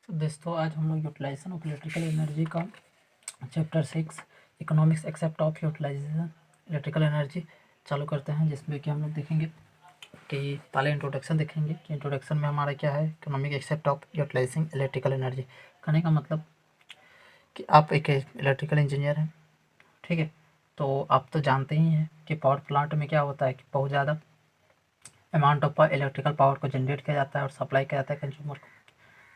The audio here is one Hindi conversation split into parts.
तो दोस्तों आज हम लोग यूटिलाइजेशन ऑफ इलेक्ट्रिकल एनर्जी का chapter 6 economics aspect of utilization electrical energy चालू करते हैं, जिसमें कि हम लोग देखेंगे कि पहले इंट्रोडक्शन देखेंगे कि इंट्रोडक्शन में हमारा क्या है, economic aspect of utilizing electrical energy. कहने का मतलब कि आप एक इलेक्ट्रिकल इंजीनियर हैं, ठीक है, तो आप तो जानते ही हैं कि पावर प्लांट में क्या होता है कि बहुत ज़्यादा अमाउंट ऑफ इलेक्ट्रिकल पावर को जनरेट किया जाता है और सप्लाई किया जाता है कंज्यूमर को।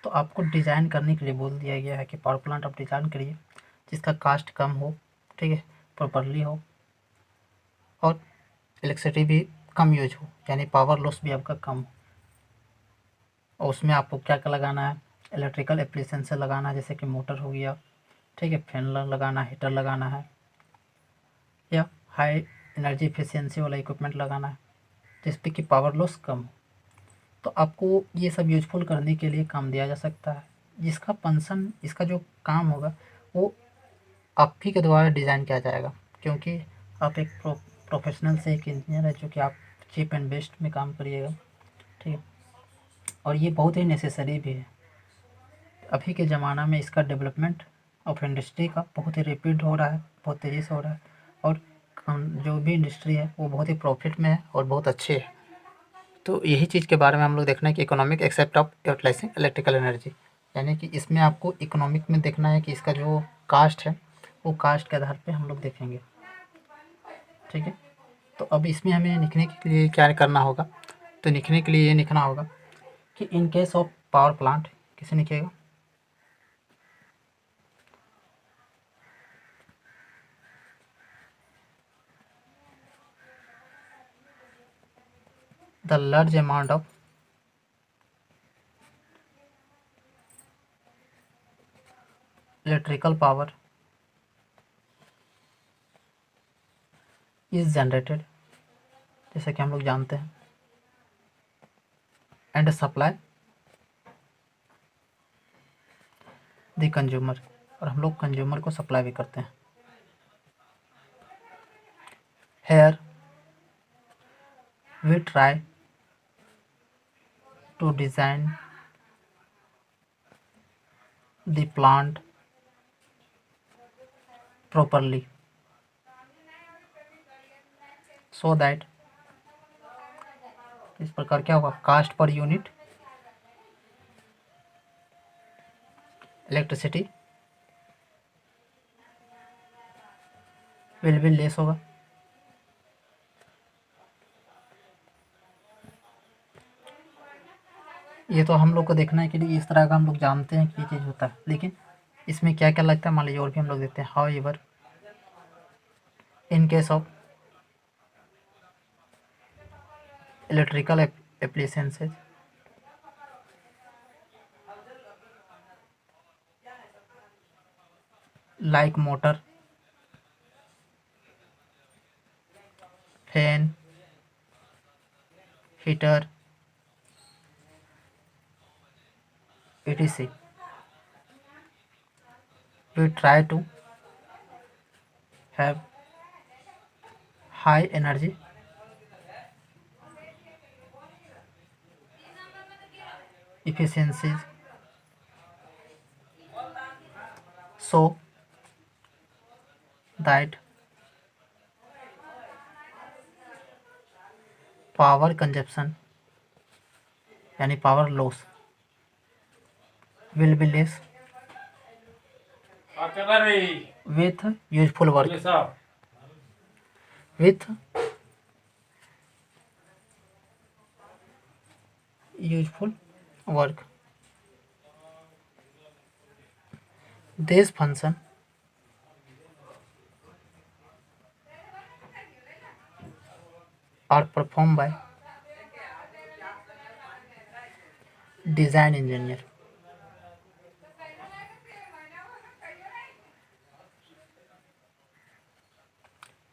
तो आपको डिज़ाइन करने के लिए बोल दिया गया है कि पावर प्लांट आप डिज़ाइन करिए जिसका कास्ट कम हो, ठीक है, प्रॉपरली हो और इलेक्ट्रिसिटी भी कम यूज हो, यानी पावर लॉस भी आपका कम हो। और उसमें आपको क्या क्या लगाना है, इलेक्ट्रिकल एप्लीकेशन से लगाना है, जैसे कि मोटर हो गया, ठीक है, फैन लगाना है, हीटर लगाना है, या हाई एनर्जी एफिशिएंसी वाला इक्विपमेंट लगाना है जिसपे कि पावर लॉस कम हो। तो आपको ये सब यूजफुल करने के लिए काम दिया जा सकता है, जिसका फंक्शन, इसका जो काम होगा वो आप ही के द्वारा डिज़ाइन किया जाएगा, क्योंकि आप एक प्रोफेशनल से एक इंजीनियर है, जो कि आप चीप एंड बेस्ट में काम करिएगा, ठीक है। और ये बहुत ही नेसेसरी भी है। अभी के ज़माना में इसका डेवलपमेंट ऑफ इंडस्ट्री का बहुत ही रैपिड हो रहा है, बहुत तेज़ी से हो रहा है, और जो भी इंडस्ट्री है वो बहुत ही प्रॉफिट में है और बहुत अच्छे है। तो यही चीज़ के बारे में हम लोग देखना है कि economic aspect of utilizing electrical energy, यानी कि इसमें आपको इकोनॉमिक में देखना है कि इसका जो कास्ट है वो कास्ट के आधार पे हम लोग देखेंगे, ठीक है। तो अब इसमें हमें लिखने के लिए क्या करना होगा, तो लिखने के लिए ये लिखना होगा कि in case of power plant, किसे लिखिएगा, the large amount of electrical power is generated, जैसे कि हम लोग जानते हैं, एंड सप्लाई द कंज्यूमर, और हम लोग कंज्यूमर को सप्लाई भी करते हैं। Here we try to design the plant properly so that इस प्रकार क्या होगा, cost per unit electricity will be less होगा। ये तो हम लोग को देखना है कि इस तरह का हम लोग जानते हैं कि ये चीज़ होता है, लेकिन इसमें क्या क्या लगता है मान लीजिए और भी हम लोग देखते हैं। How ever in case of electrical applications like motor, fan, heater, etc. We try to have high energy efficiencies so that power consumption यानी power loss will be less with useful work, with useful work. These function are performed by design engineer,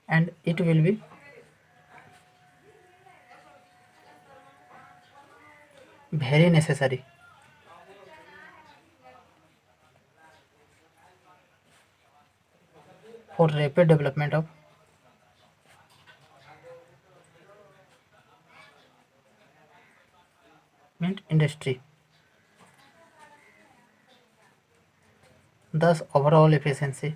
and it will be very necessary for rapid development of industry. 10 overall efficiency,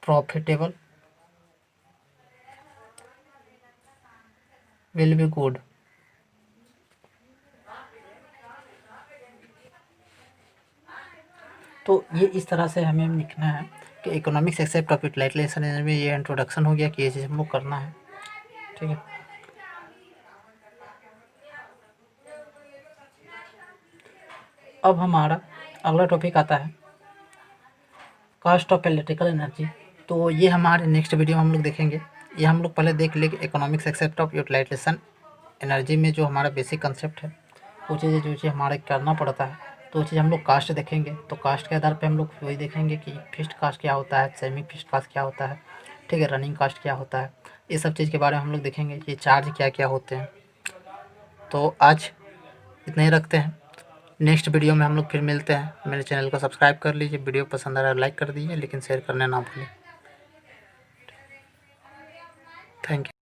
profitable, will be good. तो ये इस तरह से हमें लिखना है कि इकोनॉमिक्स एक्सेप्ट ऑफ यूटिलाइजेशन में ये इंट्रोडक्शन हो गया कि ये चीज़ हम लोग करना है। ठीक है, अब हमारा अगला टॉपिक आता है कॉस्ट ऑफ इलेक्ट्रिकल एनर्जी। तो ये हमारे नेक्स्ट वीडियो में हम लोग देखेंगे। ये हम लोग पहले देख लेंगे economics aspect of utilization energy में जो हमारा बेसिक कंसेप्ट है, वो चीज़ें जो चीज़ हमारे करना पड़ता है, तो वो चीज़ हम लोग कास्ट देखेंगे। तो कास्ट के आधार पे हम लोग वही देखेंगे कि फिक्स्ड कास्ट क्या होता है, सेमी फिक्स्ड कास्ट क्या होता है, ठीक है, रनिंग कास्ट क्या होता है, ये सब चीज़ के बारे में हम लोग देखेंगे, ये चार्ज क्या क्या होते हैं। तो आज इतना ही रखते हैं, नेक्स्ट वीडियो में हम लोग फिर मिलते हैं। मेरे चैनल को सब्सक्राइब कर लीजिए, वीडियो पसंद आ रहा है लाइक कर दीजिए, लेकिन शेयर करना ना भूलें। Thank you.